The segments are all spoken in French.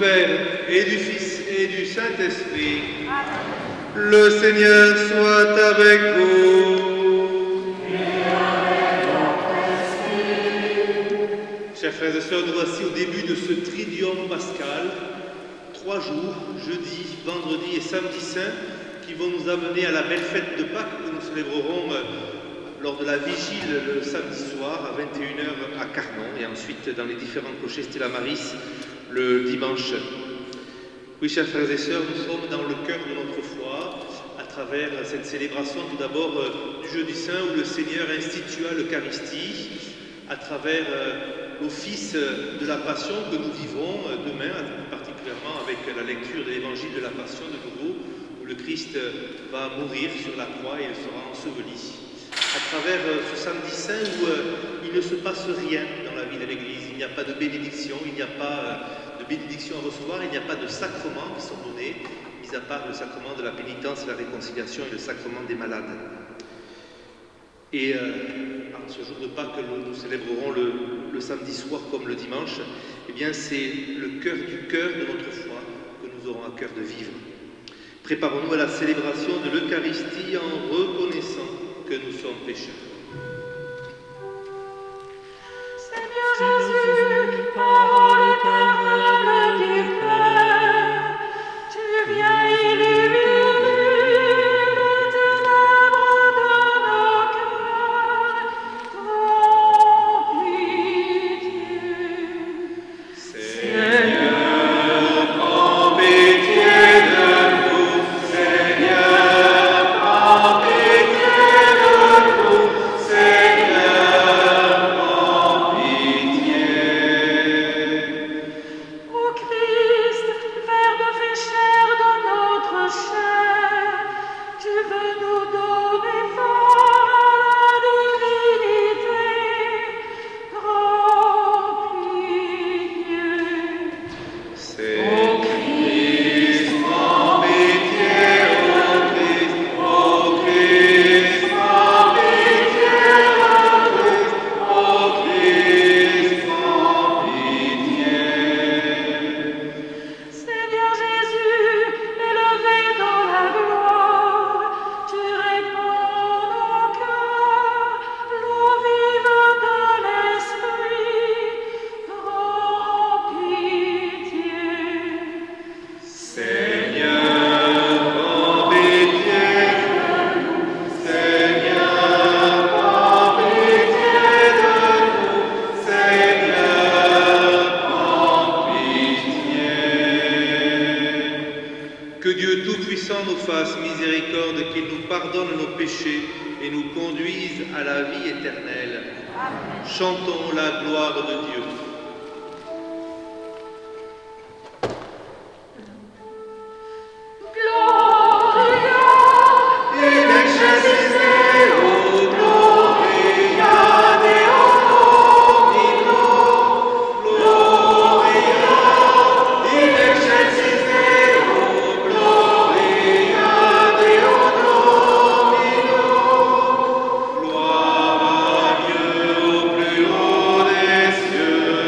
Père, et du Fils, et du Saint-Esprit. Le Seigneur soit avec vous. Et avec votre esprit. Chers frères et sœurs, nous voici au début de ce triduum pascal. 3 jours, jeudi, vendredi et samedi saint, qui vont nous amener à la belle fête de Pâques que nous célébrerons lors de la vigile le samedi soir à 21h à Carnon et ensuite dans les différents clochers Stella Maris le dimanche. Oui, chers frères et sœurs, nous sommes dans le cœur de notre foi à travers cette célébration tout d'abord du jeudi saint où le Seigneur institua l'Eucharistie à travers l'office de la Passion que nous vivons demain, particulièrement avec la lecture de l'évangile de la Passion de nouveau, où le Christ va mourir sur la croix et il sera enseveli. À travers ce samedi saint où il ne se passe rien dans la vie de l'Église, il n'y a pas de bénédiction, il n'y a pas de bénédiction à recevoir, il n'y a pas de sacrements qui sont donnés, mis à part le sacrement de la pénitence, la réconciliation et le sacrement des malades. Et en ce jour de Pâques que nous célébrerons le samedi soir comme le dimanche, eh bien c'est le cœur du cœur de notre foi que nous aurons à cœur de vivre. Préparons-nous à la célébration de l'Eucharistie en reconnaissant que nous sommes pécheurs. Seigneur Jésus, parole éternelle du Père, tu viens illuminer les ténèbres de nos cœurs, prends pitié. Seigneur, prends pitié de nous, Seigneur, prends pitié de nous, Seigneur, prends pitié. Ô Christ, Verbe fait chair de notre chair, tu veux nous donner part à la divinité, prends pitié. Ô Christ, prends pitié, ô Christ, ô Christ, prends pitié, ô Christ, prends pitié. Seigneur Jésus, élevé dans la gloire, tu répands nos cœurs l'eau vive de l'Esprit, prends pitié. Seigneur, prends pitié de nous, Seigneur, prends pitié de nous, Seigneur, prends pitié. Que Dieu Tout-Puissant nous fasse miséricorde, qu'il nous pardonne nos péchés et nous conduise à la vie éternelle. Chantons la gloire de Dieu. Gloria In excelsis Deo, gloria Deo nomino, gloria. In excelsis Deo, gloria Deo nomino, gloire à Dieu au plus haut des cieux.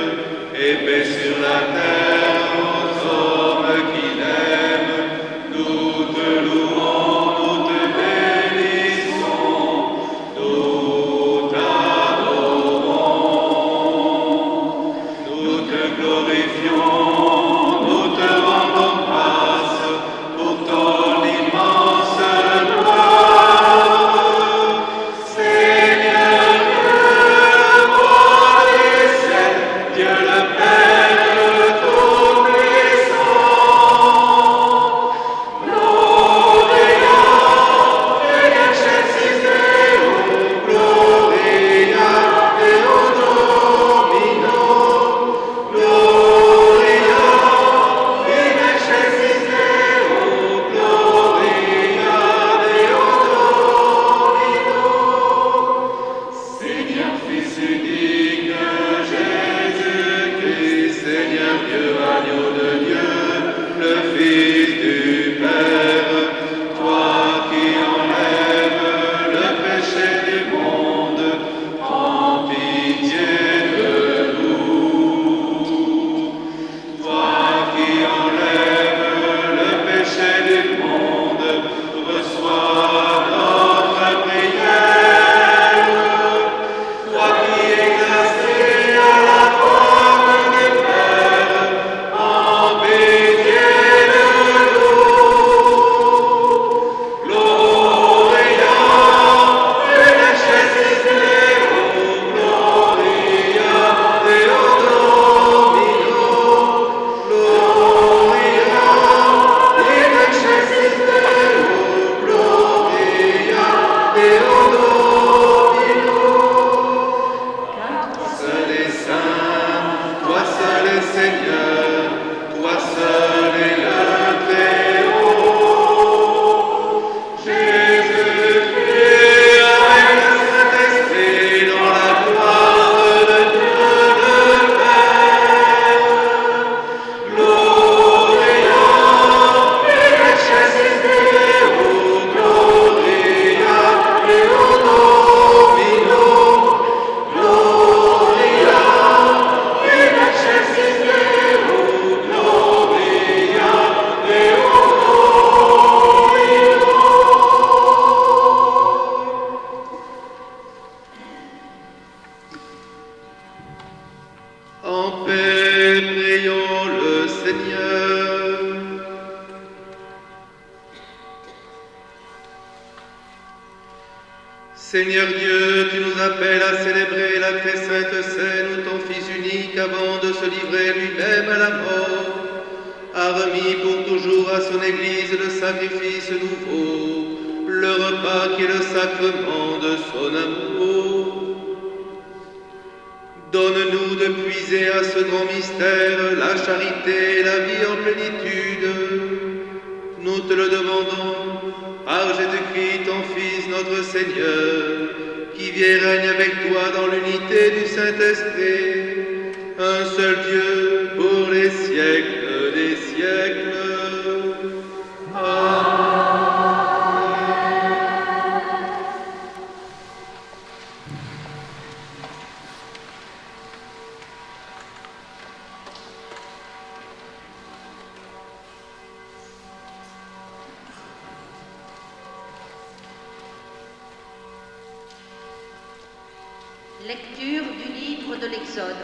Seigneur. Seigneur Dieu, tu nous appelles à célébrer la très sainte scène où ton Fils unique, avant de se livrer lui-même à la mort, a remis pour toujours à son Église le sacrifice nouveau, le repas qui est le sacrement de son amour. Donne-nous de puiser à ce grand mystère la charité et la vie en plénitude. Nous te le demandons par Jésus-Christ, ton Fils, notre Seigneur, qui vit et règne avec toi dans l'unité du Saint-Esprit, un seul Dieu pour les siècles des siècles. Amen. Lecture du livre de l'Exode.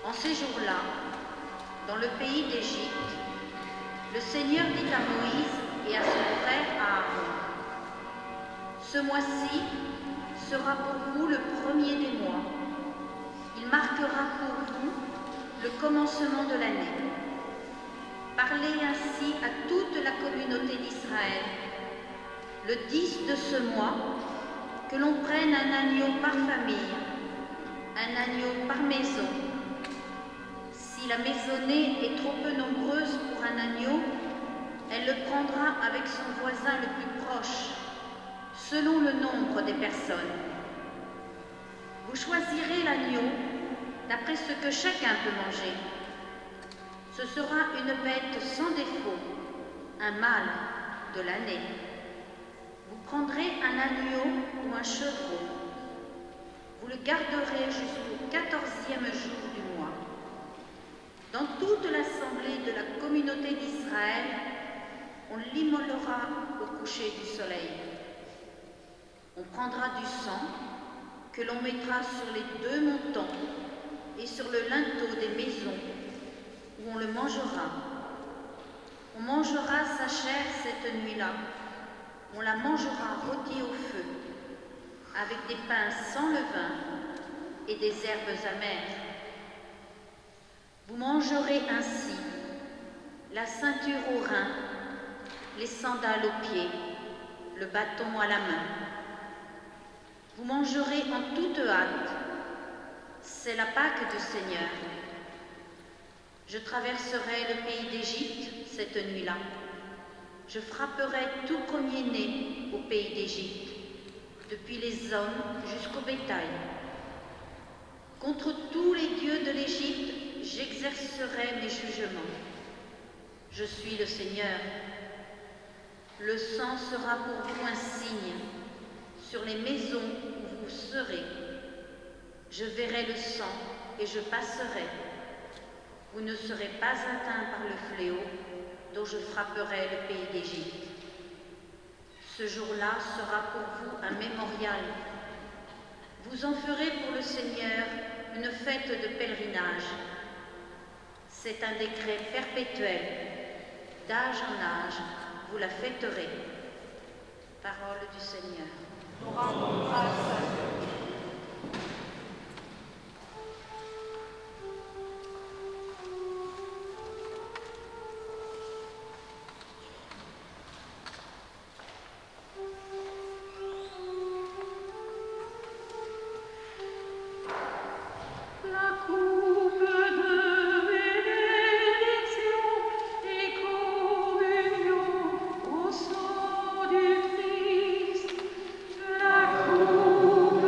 En ces jours-là, dans le pays d'Égypte, le Seigneur dit à Moïse et à son frère Aaron: ce mois-ci sera pour vous le premier des mois. Il marquera pour vous le commencement de l'année. Parlez ainsi à toute la communauté d'Israël. Le 10 de ce mois, que l'on prenne un agneau par famille, un agneau par maison. Si la maisonnée est trop peu nombreuse pour un agneau, elle le prendra avec son voisin le plus proche, selon le nombre des personnes. Vous choisirez l'agneau d'après ce que chacun peut manger. Ce sera une bête sans défaut, un mâle de l'année. Vous prendrez un agneau ou un chevreau. Vous le garderez jusqu'au 14e jour du mois. Dans toute l'assemblée de la communauté d'Israël, on l'immolera au coucher du soleil. On prendra du sang que l'on mettra sur les 2 montants et sur le linteau des maisons où on le mangera. On mangera sa chair cette nuit-là. On la mangera rôtie au feu, avec des pains sans levain et des herbes amères. Vous mangerez ainsi la ceinture aux reins, les sandales aux pieds, le bâton à la main. Vous mangerez en toute hâte. C'est la Pâque du Seigneur. Je traverserai le pays d'Égypte cette nuit-là. Je frapperai tout premier-né au pays d'Égypte, depuis les hommes jusqu'au bétail. Contre tous les dieux de l'Égypte, j'exercerai mes jugements. Je suis le Seigneur. Le sang sera pour vous un signe sur les maisons où vous serez. Je verrai le sang et je passerai. Vous ne serez pas atteints par le fléau dont je frapperai le pays d'Égypte. Ce jour-là sera pour vous un mémorial. Vous en ferez pour le Seigneur une fête de pèlerinage. C'est un décret perpétuel. D'âge en âge, vous la fêterez. Parole du Seigneur. Nous rendons grâce à Dieu. La coupe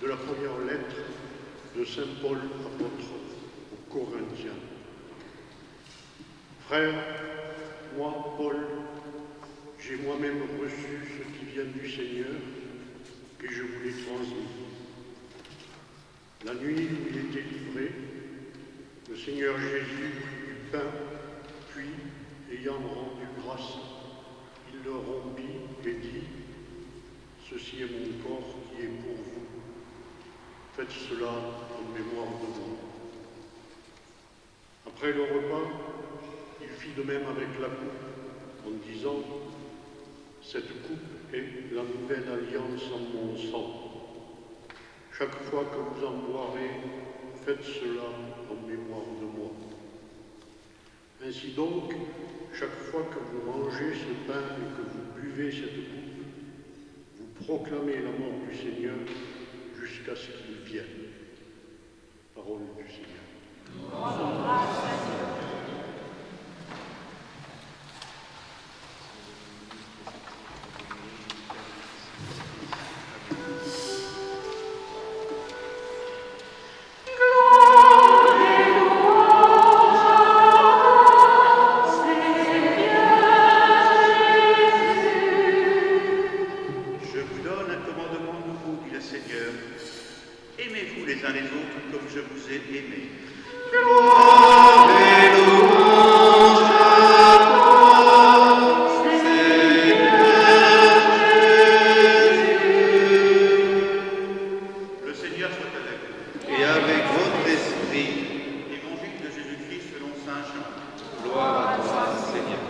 de la première lettre de saint Paul apôtre aux Corinthiens. Frères, moi, Paul, j'ai moi-même reçu ce qui vient du Seigneur et je vous l'ai transmis. La nuit où il était livré, le Seigneur Jésus prit du pain, puis, ayant rendu grâce, il le rompit et dit « Ceci est mon corps qui est pour vous. Faites cela en mémoire de moi. » Après le repas, il fit de même avec la coupe, en disant « Cette coupe est la nouvelle alliance en mon sang. Chaque fois que vous en boirez, faites cela en mémoire de moi. Ainsi donc, chaque fois que vous mangez ce pain et que vous buvez cette coupe, vous proclamez la mort du Seigneur jusqu'à ce qu'il vienne. » Parole du Seigneur. Aimez-vous les uns les autres comme je vous ai aimés. Gloire et louange à toi, Seigneur Jésus. Le Seigneur soit avec vous. Et avec votre esprit. Évangile de Jésus-Christ selon saint Jean. Gloire à toi, Seigneur.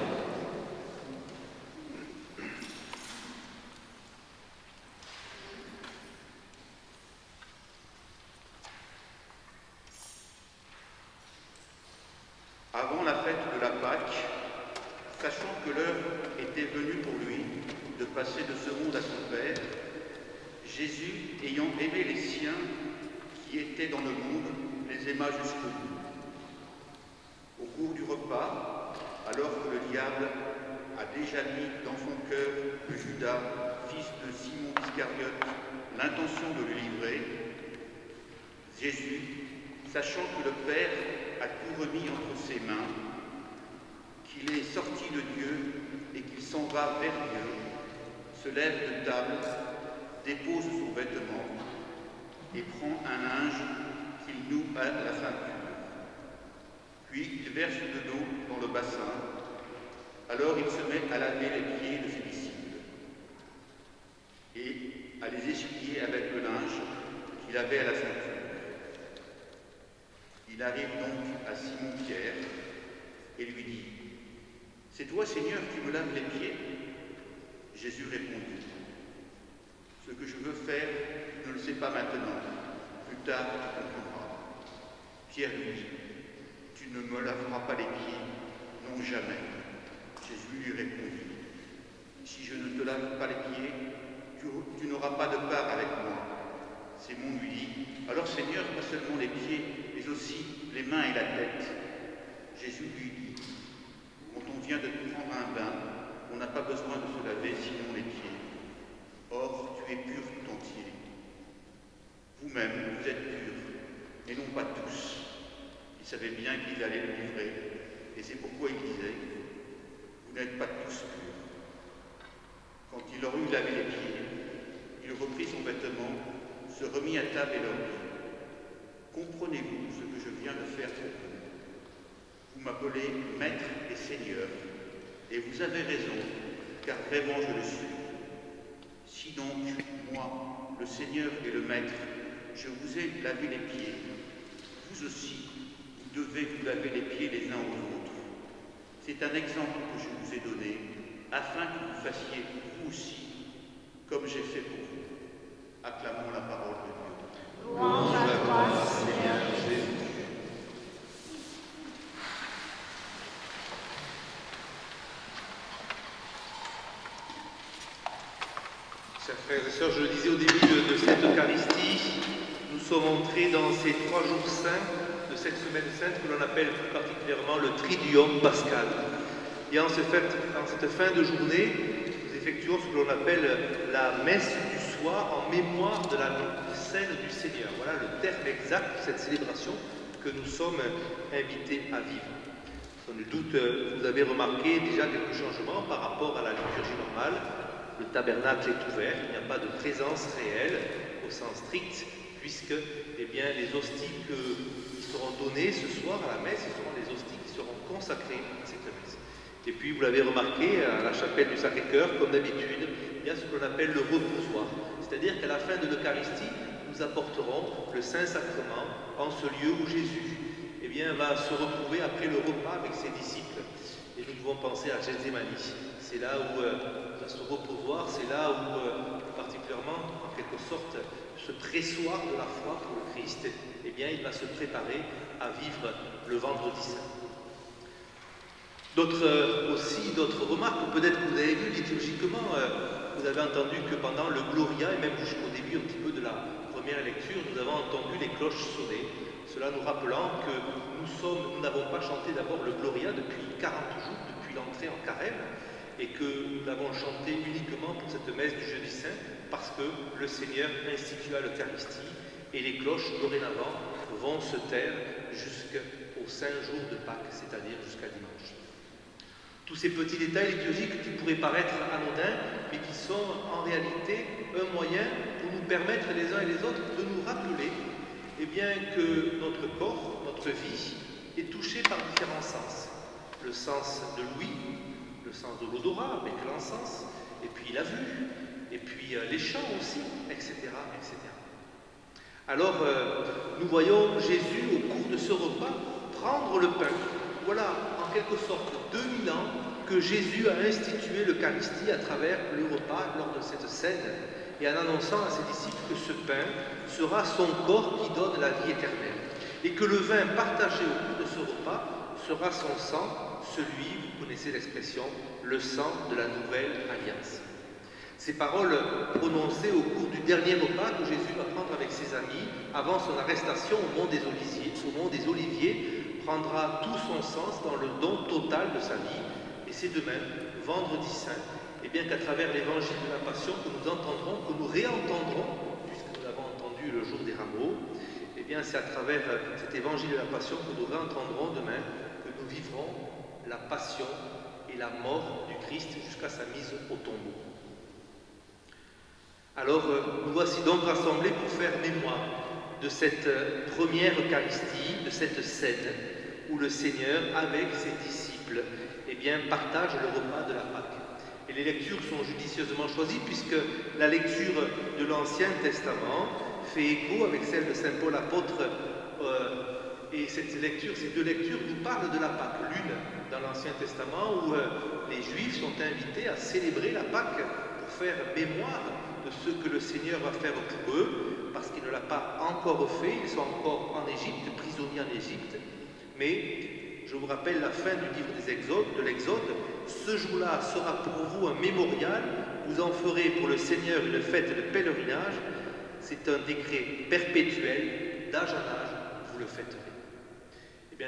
Avant la fête de la Pâque, sachant que l'heure était venue pour lui de passer de ce monde à son Père, Jésus, ayant aimé les siens qui étaient dans le monde, les aima jusqu'au bout. Au cours du repas, alors que le diable a déjà mis dans son cœur de Judas, fils de Simon Iscariote, l'intention de le livrer, Jésus, sachant que le Père a tout remis entre ses mains, qu'il est sorti de Dieu et qu'il s'en va vers Dieu, se lève de table, dépose son vêtement et prend un linge qu'il noue à la ceinture. Puis il verse de l'eau dans le bassin. Alors il se met à laver les pieds de ses disciples et à les essuyer avec le linge qu'il avait à la ceinture. Il arrive donc à Simon-Pierre et lui dit « C'est toi, Seigneur, qui me laves les pieds ?» Jésus répondit « Ce que je veux faire, tu ne le sais pas maintenant, plus tard tu comprendras. » Pierre lui dit « Tu ne me laveras pas les pieds, non jamais. » Jésus lui répondit « Si je ne te lave pas les pieds, tu n'auras pas de part avec moi. » Simon lui dit « Alors Seigneur, pas seulement les pieds, mais aussi les mains et la tête. » Jésus lui dit « Quand on vient de prendre un bain, on n'a pas besoin de se laver sinon les pieds. Or, tu es pur tout entier. Vous-même, vous êtes purs, mais non pas tous. » Il savait bien qu'il allait le livrer, et c'est pourquoi il disait « Vous n'êtes pas tous purs. » Quand il leur eut lavé les pieds, il reprit son vêtement, se remit à table et leur dit « Comprenez-vous ce que je viens de faire pour vous? Vous m'appelez Maître et Seigneur, et vous avez raison, car vraiment je le suis. Si donc, moi, le Seigneur et le Maître, je vous ai lavé les pieds, vous aussi, vous devez vous laver les pieds les uns aux autres. C'est un exemple que je vous ai donné, afin que vous fassiez vous aussi, comme j'ai fait pour vous. » Acclamons la parole de Dieu. Louange à toi, Seigneur Jésus. Chers frères et sœurs, je le disais au début de cette Eucharistie, nous sommes entrés dans ces 3 jours saints de cette semaine sainte que l'on appelle plus particulièrement le Triduum pascal. Et en cette fin de journée, nous effectuons ce que l'on appelle la messe du soir en mémoire de la scène du Seigneur. Voilà le terme exact de cette célébration que nous sommes invités à vivre. Sans nul doute, vous avez remarqué déjà quelques changements par rapport à la liturgie normale. Le tabernacle est ouvert, il n'y a pas de présence réelle au sens strict, puisque les hosties qui seront données ce soir à la messe, ce seront les hosties qui seront consacrées à cette messe. Et puis, vous l'avez remarqué, à la chapelle du Sacré-Cœur, comme d'habitude, il y a ce qu'on appelle le reposoir. C'est-à-dire qu'à la fin de l'Eucharistie, nous apporterons le Saint-Sacrement en ce lieu où Jésus va se retrouver après le repas avec ses disciples. Et nous devons penser à Gethsémani. C'est là où, à ce reposoir, c'est là où, particulièrement, en quelque sorte, ce pressoir de la foi pour le Christ, il va se préparer à vivre le vendredi saint. D'autres remarques, peut-être que vous avez vu liturgiquement, vous avez entendu que pendant le Gloria, et même jusqu'au début un petit peu de la première lecture, nous avons entendu les cloches sonner, cela nous rappelant que nous n'avons pas chanté d'abord le Gloria depuis 40 jours, depuis l'entrée en carême, et que nous l'avons chanté uniquement pour cette messe du jeudi saint, parce que le Seigneur institua l'Eucharistie, et les cloches, dorénavant, vont se taire jusqu'au saint jour de Pâques, c'est-à-dire jusqu'à dimanche. Tous ces petits détails liturgiques qui pourraient paraître anodins, mais qui sont en réalité un moyen pour nous permettre les uns et les autres de nous rappeler que notre corps, notre vie, est touché par différents sens. Le sens de l'ouïe, le sens de l'odorat avec l'encens, et puis la vue, et puis les chants aussi, etc. etc. Alors, nous voyons Jésus, au cours de ce repas, prendre le pain. Voilà, en quelque sorte, 2000 ans que Jésus a institué l'Eucharistie à travers le repas lors de cette scène, et en annonçant à ses disciples que ce pain sera son corps qui donne la vie éternelle, et que le vin partagé au cours de ce repas sera son sang, celui, vous connaissez l'expression, le sang de la nouvelle alliance. Ces paroles prononcées au cours du dernier repas que Jésus va prendre avec ses amis avant son arrestation au mont des Oliviers prendra tout son sens dans le don total de sa vie. Et c'est demain, vendredi saint, qu'à travers l'évangile de la Passion que nous entendrons, que nous réentendrons, puisque nous l'avons entendu le jour des rameaux, c'est à travers cet évangile de la Passion que nous réentendrons demain, que nous vivrons la Passion et la mort du Christ jusqu'à sa mise au tombeau. Alors, nous voici donc rassemblés pour faire mémoire de cette première Eucharistie, de cette scène où le Seigneur, avec ses disciples, partage le repas de la Pâque. Et les lectures sont judicieusement choisies puisque la lecture de l'Ancien Testament fait écho avec celle de Saint Paul apôtre, et ces deux lectures nous parlent de la Pâque. L'une dans l'Ancien Testament où les Juifs sont invités à célébrer la Pâque pour faire mémoire de ce que le Seigneur va faire pour eux, parce qu'il ne l'a pas encore fait, ils sont encore en Égypte, prisonniers en Égypte, mais je vous rappelle la fin du livre de l'Exode. Ce jour-là sera pour vous un mémorial, vous en ferez pour le Seigneur une fête de pèlerinage, c'est un décret perpétuel, d'âge en âge, vous le fêterez.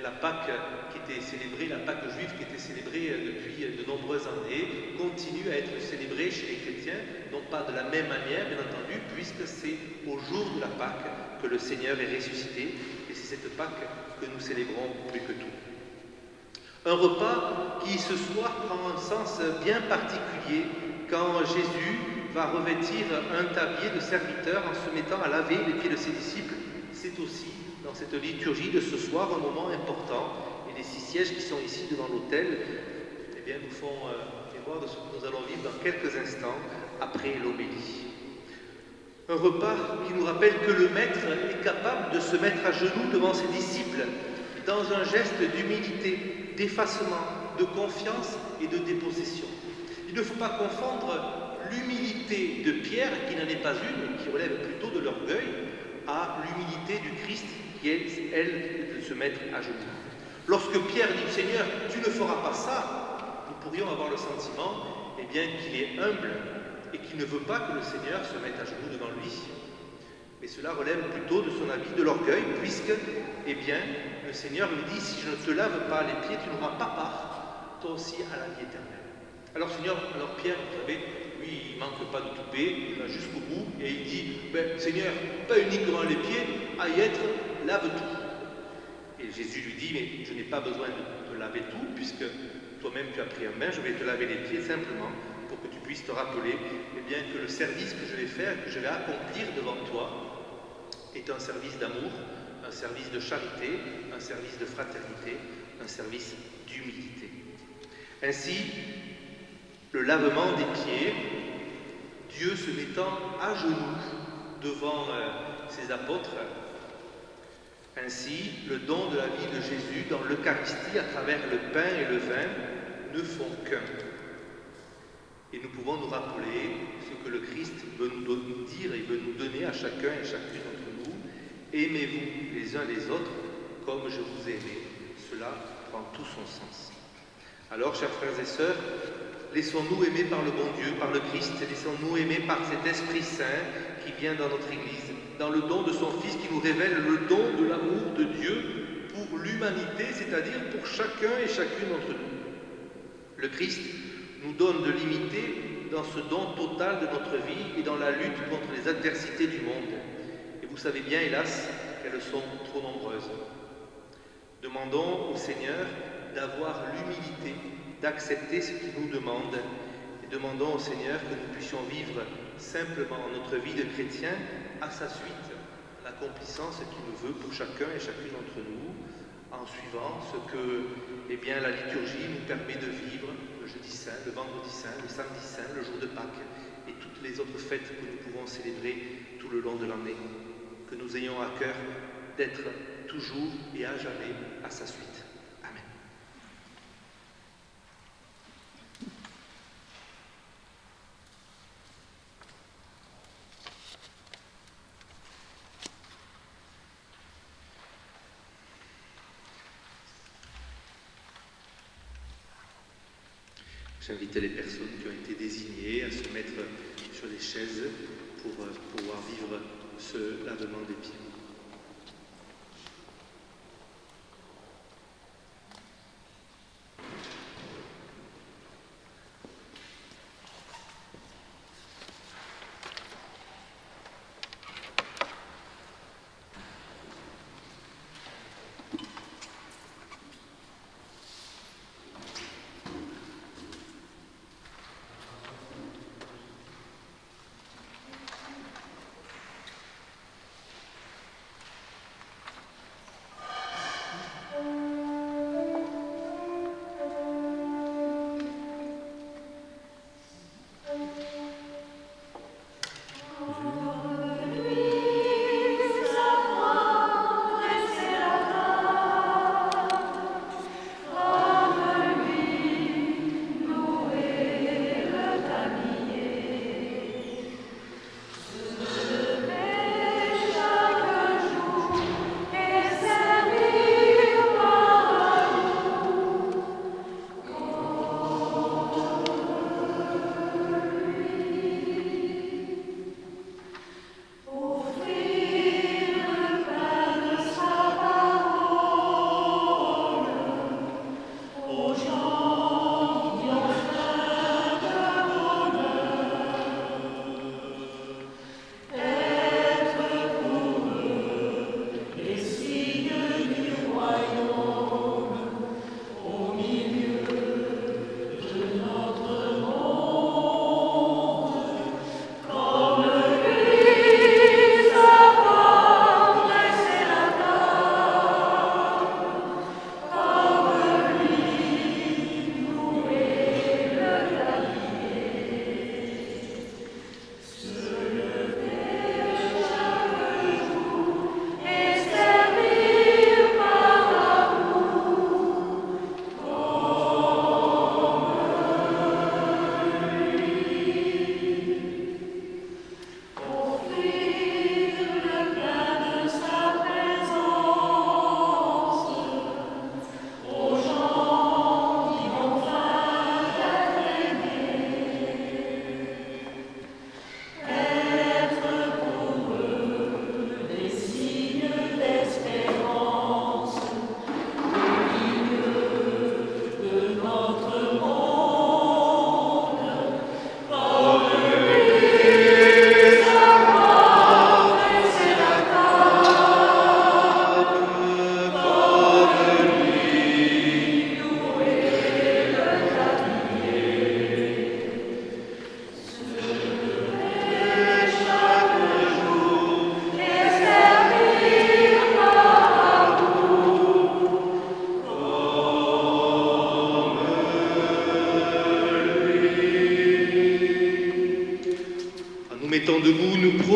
La Pâque qui était célébrée, la Pâque juive qui était célébrée depuis de nombreuses années, continue à être célébrée chez les chrétiens, non pas de la même manière, bien entendu, puisque c'est au jour de la Pâque que le Seigneur est ressuscité, et c'est cette Pâque que nous célébrons plus que tout. Un repas qui, ce soir, prend un sens bien particulier quand Jésus va revêtir un tablier de serviteur en se mettant à laver les pieds de ses disciples. C'est aussi, dans cette liturgie de ce soir, un moment important. Et les 6 sièges qui sont ici devant l'autel nous font mémoire de ce que nous allons vivre dans quelques instants après l'homélie. Un repas qui nous rappelle que le Maître est capable de se mettre à genoux devant ses disciples dans un geste d'humilité, d'effacement, de confiance et de dépossession. Il ne faut pas confondre l'humilité de Pierre, qui n'en est pas une, qui relève plutôt de l'orgueil, à l'humilité du Christ, qui est, elle, de se mettre à genoux. Lorsque Pierre dit « Seigneur, tu ne feras pas ça », nous pourrions avoir le sentiment qu'il est humble et qu'il ne veut pas que le Seigneur se mette à genoux devant lui. Mais cela relève plutôt de son habit, de l'orgueil, puisque, le Seigneur lui dit « Si je ne te lave pas les pieds, tu n'auras pas part, toi aussi, à la vie éternelle. » Alors Pierre, vous savez, lui, il ne manque pas de toupet, il va jusqu'au bout, et il dit, Seigneur, pas uniquement les pieds, à y être, lave tout. Et Jésus lui dit, mais je n'ai pas besoin de te laver tout, puisque toi-même tu as pris un bain, je vais te laver les pieds simplement, pour que tu puisses te rappeler bien, que le service que je vais faire, que je vais accomplir devant toi, est un service d'amour, un service de charité, un service de fraternité, un service d'humilité. Ainsi, le lavement des pieds, Dieu se mettant à genoux devant ses apôtres, ainsi le don de la vie de Jésus dans l'Eucharistie à travers le pain et le vin ne font qu'un. Et nous pouvons nous rappeler ce que le Christ veut nous dire et veut nous donner à chacun et chacune d'entre nous. Aimez-vous les uns les autres comme je vous ai aimé. Cela prend tout son sens. Alors, chers frères et sœurs, laissons-nous aimer par le bon Dieu, par le Christ, laissons-nous aimer par cet Esprit Saint qui vient dans notre Église, dans le don de son Fils qui nous révèle le don de l'amour de Dieu pour l'humanité, c'est-à-dire pour chacun et chacune d'entre nous. Le Christ nous donne de l'imiter dans ce don total de notre vie et dans la lutte contre les adversités du monde. Et vous savez bien, hélas, qu'elles sont trop nombreuses. Demandons au Seigneur d'avoir l'humilité d'accepter ce qu'il nous demande et demandons au Seigneur que nous puissions vivre simplement notre vie de chrétien à sa suite, en accomplissant ce qu'il nous veut pour chacun et chacune d'entre nous, en suivant ce que la liturgie nous permet de vivre le jeudi saint, le vendredi saint, le samedi saint, le jour de Pâques et toutes les autres fêtes que nous pouvons célébrer tout le long de l'année. Que nous ayons à cœur d'être toujours et à jamais à sa suite. Amen. J'invite les personnes qui ont été désignées à se mettre sur les chaises pour pouvoir vivre ce lavement des pieds.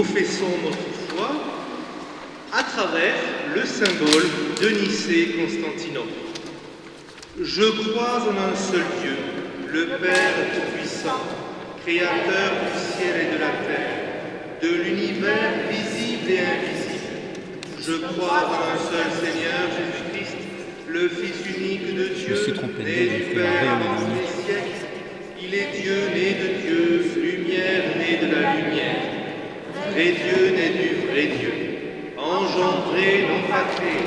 professons notre foi à travers le symbole de Nicée-Constantinople. Je crois en un seul Dieu, le Père Tout-Puissant, Créateur du ciel et de la terre, de l'univers visible et invisible. Je crois en un seul Seigneur, Jésus-Christ, le Fils unique de Dieu, né du Père avant les siècles. Il est Dieu, né de Dieu, lumière, né de la lumière. Vrai Dieu, né du vrai Dieu. Engendré, non pas créé,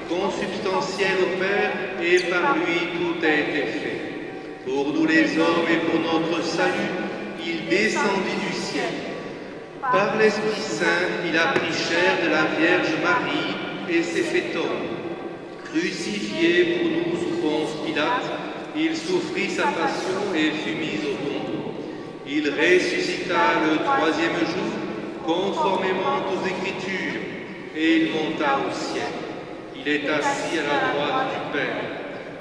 consubstantiel au Père, et par lui tout a été fait. Pour nous les hommes et pour notre salut, il descendit du ciel. Par l'Esprit Saint, il a pris chair de la Vierge Marie et s'est fait homme. Crucifié pour nous sous Ponce Pilate, il souffrit sa passion et fut mis au tombeau. Il ressuscita le troisième jour, conformément aux Écritures, et il monta au ciel. Il est assis à la droite du Père.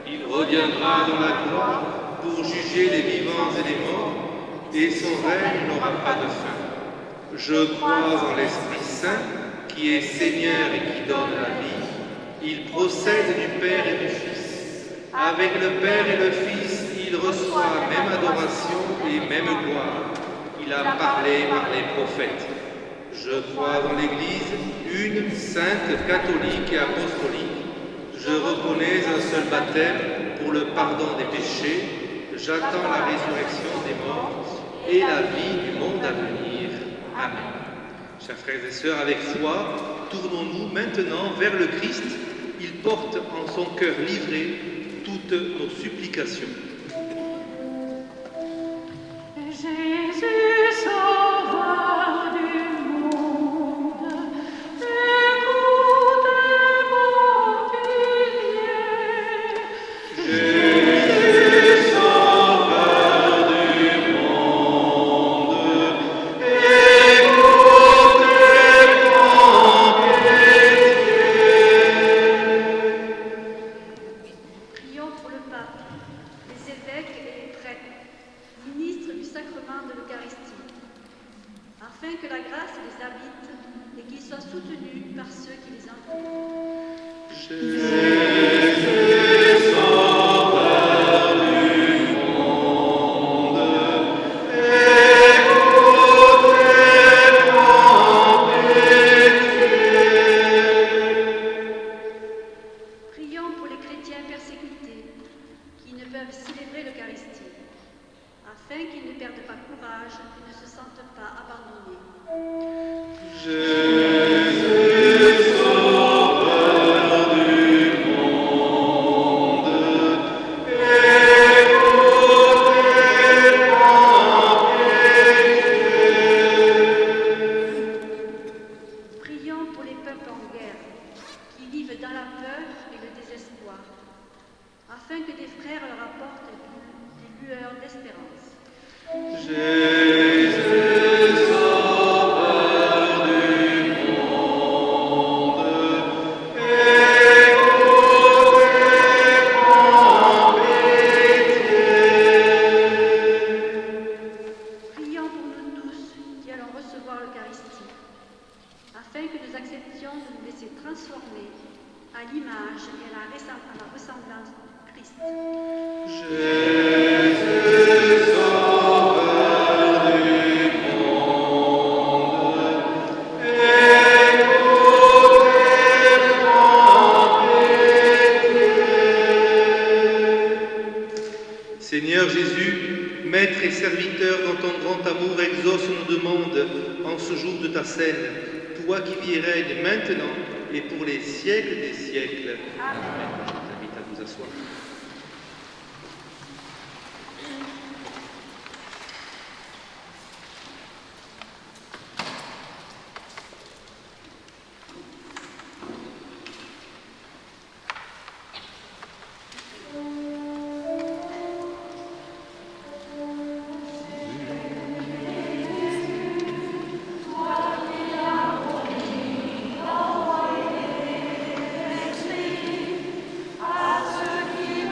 Il reviendra dans la gloire pour juger les vivants et les morts, et son règne n'aura pas de fin. Je crois en l'Esprit Saint, qui est Seigneur et qui donne la vie. Il procède du Père et du Fils. Avec le Père et le Fils, il reçoit même adoration et même gloire. Il a parlé par les prophètes. Je crois dans l'Église, une, sainte, catholique et apostolique. Je reconnais un seul baptême pour le pardon des péchés. J'attends la résurrection des morts et la vie du monde à venir. Amen. Chers frères et sœurs, avec foi, tournons-nous maintenant vers le Christ. Il porte en son cœur livré toutes nos supplications. Jésus, sauveur du monde, écoute mon prière. Jésus, sauveur du monde, écoute mon pitié. Prions pour le pape, les évêques et les prêtres, ministres du sacrement de l'Eucharistie, afin que la grâce les habite et qu'ils soient soutenus par ceux qui les entourent. Jésus, sauveur du monde, écoute mon pitié. Prions pour les chrétiens persécutés qui ne peuvent célébrer l'Eucharistie, afin qu'ils ne perdent pas courage et ne se sentent pas abandonnés. Jésus, sauveur du monde, écoute mon pitié. Prions pour les peuples en guerre qui vivent dans la peur et le désespoir, afin que des frères leur apportent des lueurs d'espérance. Jésus, sauveur du monde, écoute mon pitié. Prions pour nous tous qui allons recevoir l'Eucharistie, afin que nous acceptions de nous laisser transformer à l'image et à la ressemblance de Christ. Jésus, sauveur du monde, écoute mon pitié. Seigneur Jésus, Maître et serviteur dans ton grand amour, exauce nos demandes en ce jour de ta scène, toi qui vis et règnes maintenant et pour les siècles des siècles. Amen. Je vous invite à vous asseoir. À ceux qui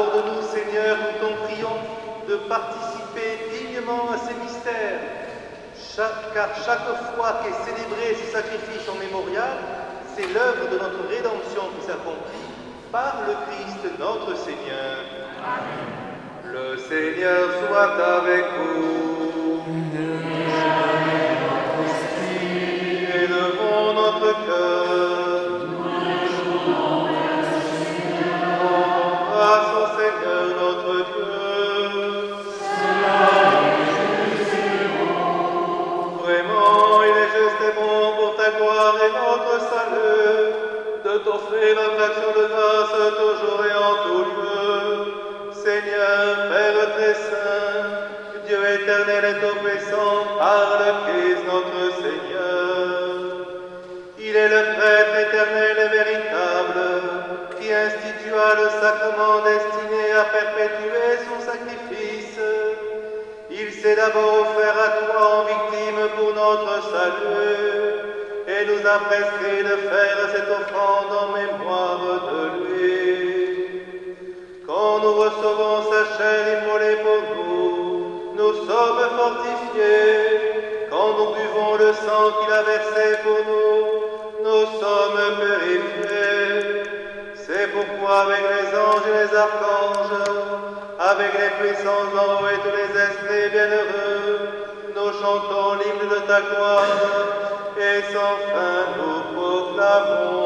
Accorde-nous, Seigneur, nous t'en prions, de participer dignement à ces mystères, car chaque fois qu'est célébré ce sacrifice en mémorial, c'est l'œuvre de notre rédemption qui s'accomplit par le Christ notre Seigneur. Amen. Le Seigneur soit avec vous. Élevons notre cœur. Grâce au Seigneur notre Dieu. Vraiment, il est juste et bon pour ta gloire et notre salut de t'offrir notre action de grâce toujours et en tout lieu. Seigneur, Père très saint, Dieu éternel et tout-puissant, par le Christ notre Seigneur. Il est le prêtre éternel et véritable, qui institua le sacrement destiné à perpétuer son sacrifice. Il s'est d'abord offert à toi en victime pour notre salut, et nous a prescrit de faire cette offrande en mémoire de lui. Quand nous recevons sa chair immolée pour nous, nous sommes fortifiés. Quand nous buvons le sang qu'il a versé pour nous, nous sommes purifiés. C'est pourquoi avec les anges et les archanges, avec les puissances d'en haut et tous les esprits bienheureux, nous chantons l'hymne de ta gloire et sans fin nous proclamons.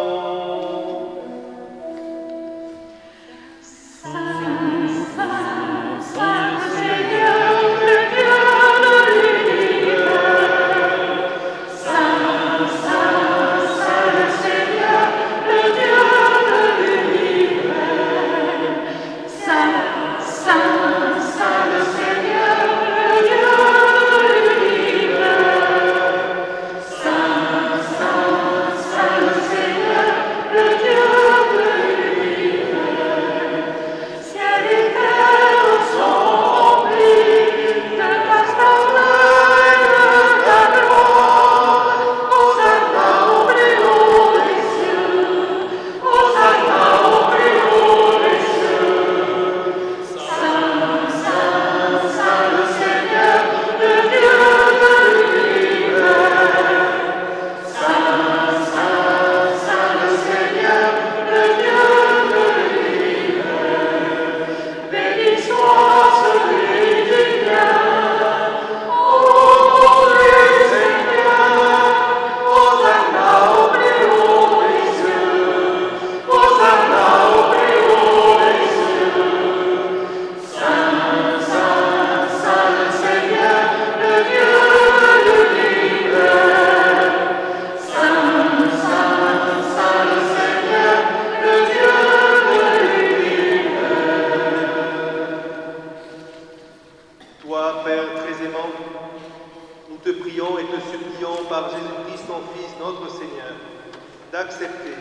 D'accepter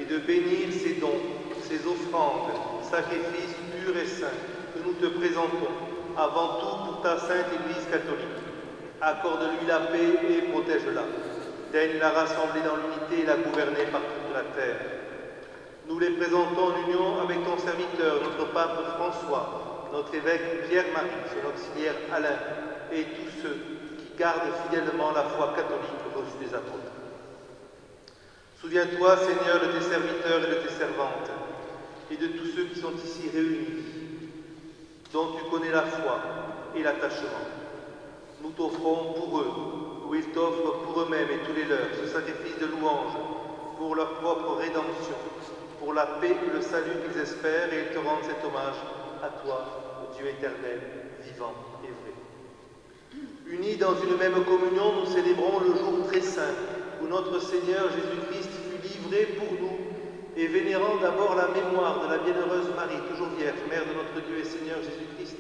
et de bénir ces dons, ces offrandes, sacrifices purs et saints que nous te présentons, avant tout pour ta sainte Église catholique. Accorde-lui la paix et protège-la. Daigne la rassembler dans l'unité et la gouverner par toute la terre. Nous les présentons en union avec ton serviteur, notre pape François, notre évêque Pierre-Marie, son auxiliaire Alain, et tous ceux qui gardent fidèlement la foi catholique reçue des apôtres. Souviens-toi, Seigneur, de tes serviteurs et de tes servantes, et de tous ceux qui sont ici réunis, dont tu connais la foi et l'attachement. Nous t'offrons pour eux, ou ils t'offrent pour eux-mêmes et tous les leurs, ce sacrifice de louange, pour leur propre rédemption, pour la paix et le salut qu'ils espèrent, et ils te rendent cet hommage à toi, Dieu éternel, vivant et vrai. Unis dans une même communion, nous célébrons le jour très saint, où notre Seigneur Jésus-Christ fut livré pour nous, et vénérant d'abord la mémoire de la bienheureuse Marie, toujours vierge, mère de notre Dieu et Seigneur Jésus-Christ,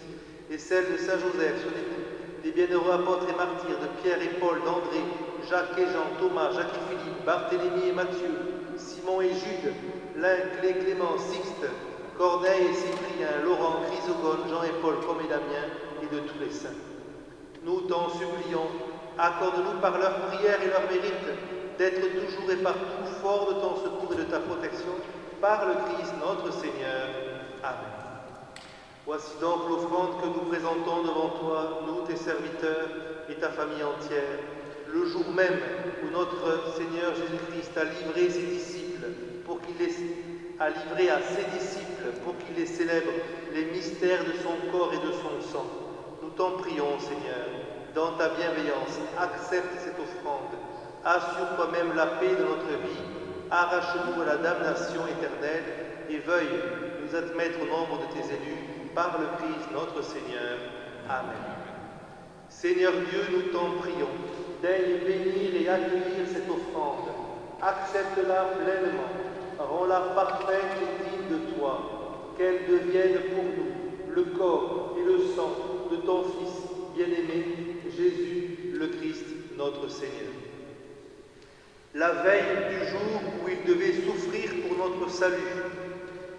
et celle de Saint Joseph, son époux, des bienheureux apôtres et martyrs de Pierre et Paul, d'André, Jacques et Jean, Thomas, Jacques et Philippe, Barthélemy et Matthieu, Simon et Jude, Lin, Clé, Clément, Sixte, Corneille et Cyprien, Laurent, Chrysogone, Jean et Paul, comme et Damien, et de tous les saints. Nous t'en supplions, accorde-nous par leurs prières et leurs mérites d'être toujours et partout forts de ton secours et de ta protection, par le Christ notre Seigneur. Amen. Voici donc l'offrande que nous présentons devant toi, nous, tes serviteurs et ta famille entière, le jour même où notre Seigneur Jésus-Christ a livré ses disciples pour qu'ils les célèbrent les mystères de son corps et de son sang. Nous t'en prions, Seigneur, dans ta bienveillance, accepte cette offrande, assure toi-même la paix de notre vie, arrache-nous à la damnation éternelle et veuille nous admettre au nombre de tes élus par le Christ notre Seigneur. Amen. Seigneur Dieu, nous t'en prions, daigne bénir et accueillir cette offrande, accepte-la pleinement, rends-la parfaite et digne de toi, qu'elle devienne pour nous le corps et le sang de ton Fils bien-aimé, Jésus le Christ notre Seigneur. La veille du jour où il devait souffrir pour notre salut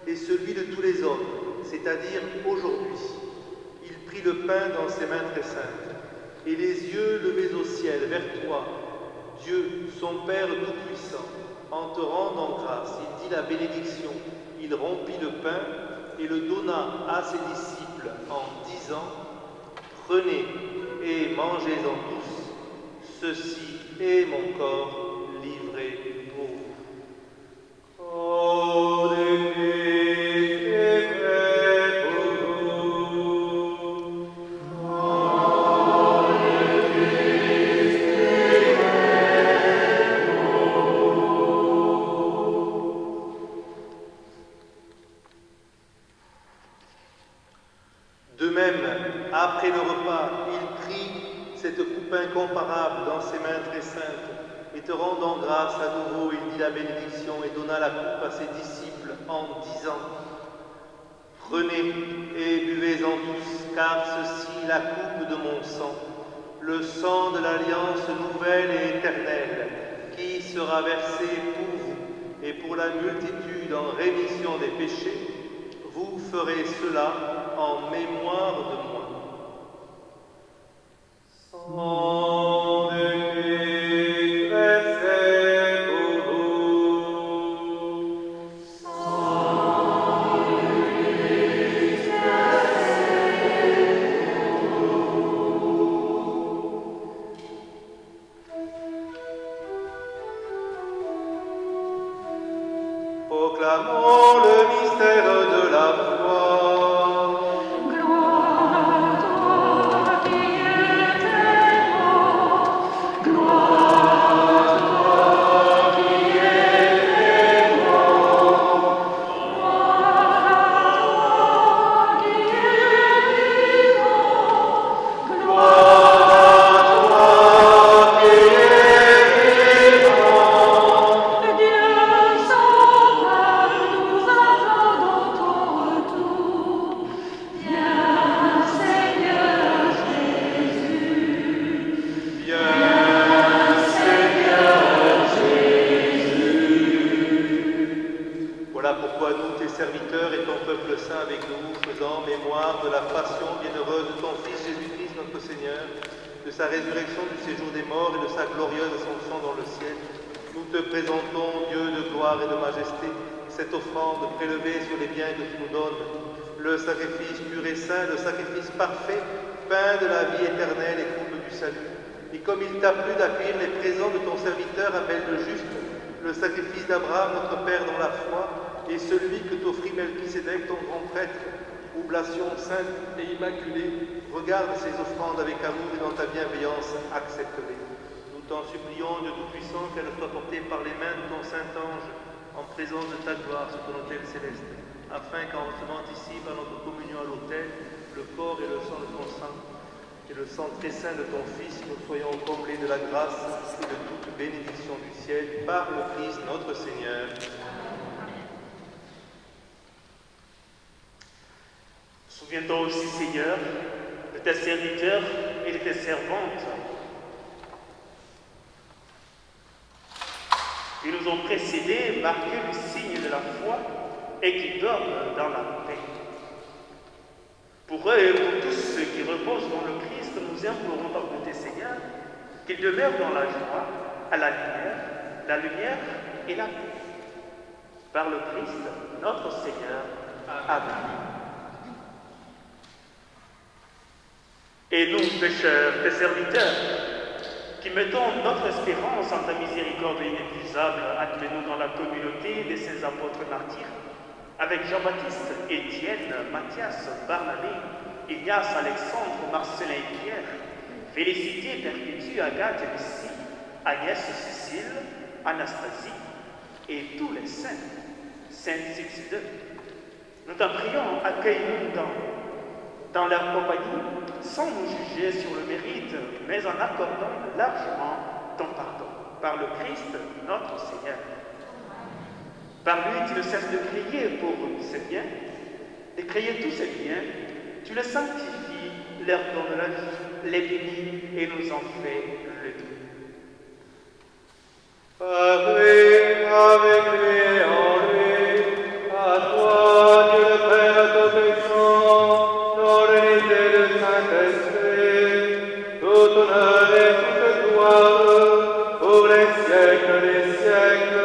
et celui de tous les hommes, c'est-à-dire aujourd'hui, il prit le pain dans ses mains très saintes et les yeux levés au ciel vers toi, Dieu, son Père Tout-Puissant, en te rendant grâce, il dit la bénédiction, il rompit le pain et le donna à ses disciples en disant « Prenez et mangez-en tous, ceci est mon corps livré pour vous. » De même, après le repas, il prit cette coupe incomparable dans ses mains très saintes, et te rendant grâce à nouveau, il dit la bénédiction et donna la coupe à ses disciples en disant « Prenez et buvez-en tous, car ceci est la coupe de mon sang, le sang de l'alliance nouvelle et éternelle, qui sera versé pour vous et pour la multitude en rémission des péchés. Vous ferez cela en mémoire de moi. » Sang de Christ versé pour vous. Sang de Christ versé pour vous. Proclamons le mystère de la foi. Voilà pourquoi nous, tes serviteurs et ton peuple saint avec nous, faisant mémoire de la passion bienheureuse de ton Fils Jésus-Christ notre Seigneur, de sa résurrection du séjour des morts et de sa glorieuse ascension dans le ciel, nous te présentons, Dieu de gloire et de majesté, cette offrande prélevée sur les biens que tu nous donnes, le sacrifice pur et saint, le sacrifice parfait, pain de la vie éternelle et coupe du salut. Et comme il t'a plu d'accueillir les présents de ton serviteur Abel le juste, le sacrifice d'Abraham, notre Père dans la foi, et celui que t'offrit Melchisédek, ton grand prêtre, oblation sainte et immaculée, regarde ces offrandes avec amour et dans ta bienveillance, accepte-les. Nous t'en supplions, Dieu Tout-Puissant, qu'elles soient portées par les mains de ton Saint-Ange, en présence de ta gloire sur ton autel céleste, afin qu'en recevant ici, par notre communion à l'autel, le corps et le sang de ton sang, et le sang très saint de ton Fils, nous soyons comblés de la grâce et de toute bénédiction du ciel, par le Christ notre Seigneur. Souviens-toi aussi, Seigneur, de tes serviteurs et de tes servantes qui nous ont précédés, marqué le signe de la foi et qui dorment dans la paix. Pour eux et pour tous ceux qui reposent dans le Christ, nous implorons par bonté, Seigneur, qu'ils demeurent dans la joie, à la lumière et la paix. Par le Christ, notre Seigneur. Amen. Et nous, pécheurs, tes serviteurs, qui mettons notre espérance en ta miséricorde inépuisable, admets-nous dans la communauté de ces apôtres martyrs, avec Jean-Baptiste, Étienne, Matthias, Barnabé, Ignace, Alexandre, Marcelin et Pierre, Félicité, Perpétue, Agathe, Lucie, Agnès, Cécile, Anastasie et tous les saints, Sainte Sixte. Nous t'en prions, accueille-nous dans leur compagnie, sans nous juger sur le mérite, mais en accordant largement ton pardon, par le Christ notre Seigneur. Par lui, tu ne cesses de crier pour ces biens, de crier tous ces biens, tu les sanctifies, leur donnes la vie, les bénis et nous en fais le doux. Parlez avec lui et en lui, à toi, Dieu le Père Tout-Puissant, dans l'unité du Saint-Esprit, tout honneur et toute gloire, pour les siècles des siècles.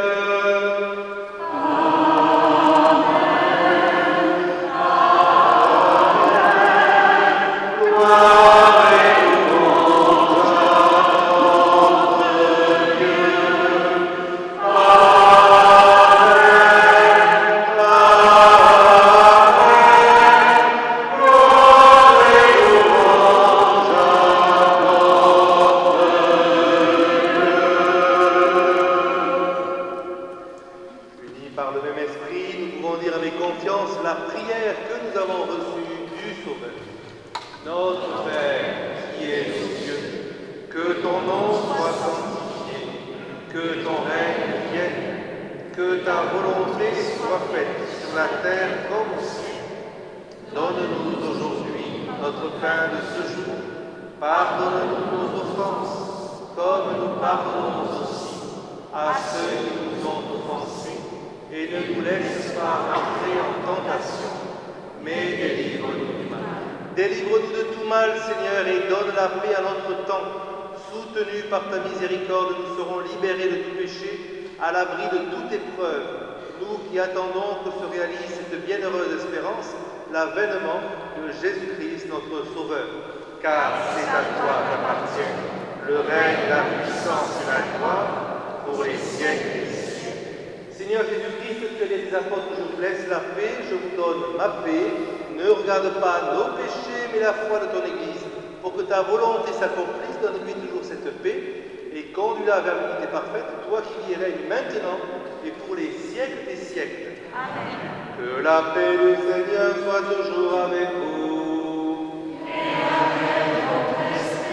Délivre-nous de tout mal, Seigneur, et donne la paix à notre temps. Soutenus par ta miséricorde, nous serons libérés de tout péché, à l'abri de toute épreuve. Nous qui attendons que se réalise cette bienheureuse espérance, l'avènement de Jésus-Christ, notre Sauveur. Car c'est à toi qu'appartient le règne, la puissance et la gloire pour les siècles des siècles. Seigneur Jésus-Christ, tu as dit à tes apôtres, je vous laisse la paix, je vous donne ma paix. Ne regarde pas nos péchés, mais la foi de ton Église, pour que ta volonté s'accomplisse. Donne-lui toujours cette paix, et conduis-la vers l'unité parfaite, toi qui y règnes maintenant et pour les siècles des siècles. Amen. Que la paix du Seigneur soit toujours avec vous. Et avec votre esprit.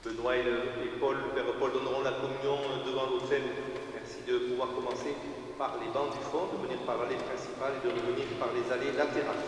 Benoît et Paul, Père Paul donneront la communion devant l'autel. Merci de pouvoir commencer par les bancs du fond, de venir par l'allée principale et de revenir par les allées latérales.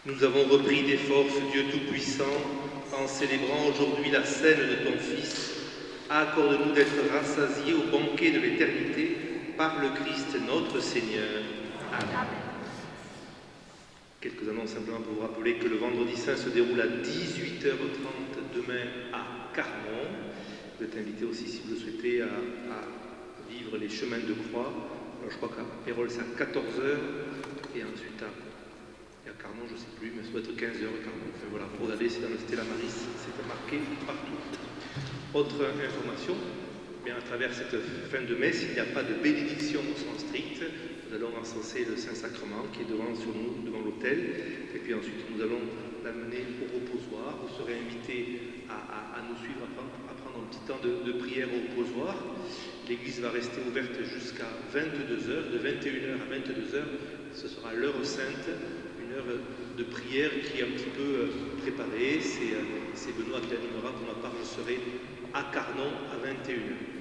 Nous avons repris des forces, Dieu Tout-Puissant, en célébrant aujourd'hui la scène de ton Fils. Accorde-nous d'être rassasiés au banquet de l'éternité par le Christ notre Seigneur. Amen. Quelques annonces simplement pour vous rappeler que le vendredi saint se déroule à 18h30 demain à Carmont. Vous êtes invités aussi, si vous le souhaitez, à vivre les chemins de croix. Alors, je crois qu'à Pérol c'est à 14h et ensuite à Carmont, je ne sais plus, mais ça doit être 15h Carmont. Enfin voilà, pour regarder, c'est dans le Stella Maris, c'est marqué partout. Autre information, bien à travers cette fin de messe, il n'y a pas de bénédiction au sens strict. Nous allons encenser le Saint-Sacrement qui est sur nous, devant l'autel. Et puis ensuite, nous allons l'amener au reposoir. Vous serez invités à nous suivre, à prendre un petit temps de prière au reposoir. L'église va rester ouverte jusqu'à 22h, de 21h à 22h. Ce sera l'heure sainte, une heure de prière qui est un petit peu préparée. C'est Benoît qui animera. Pour ma part, je serai à Carnon à 21h.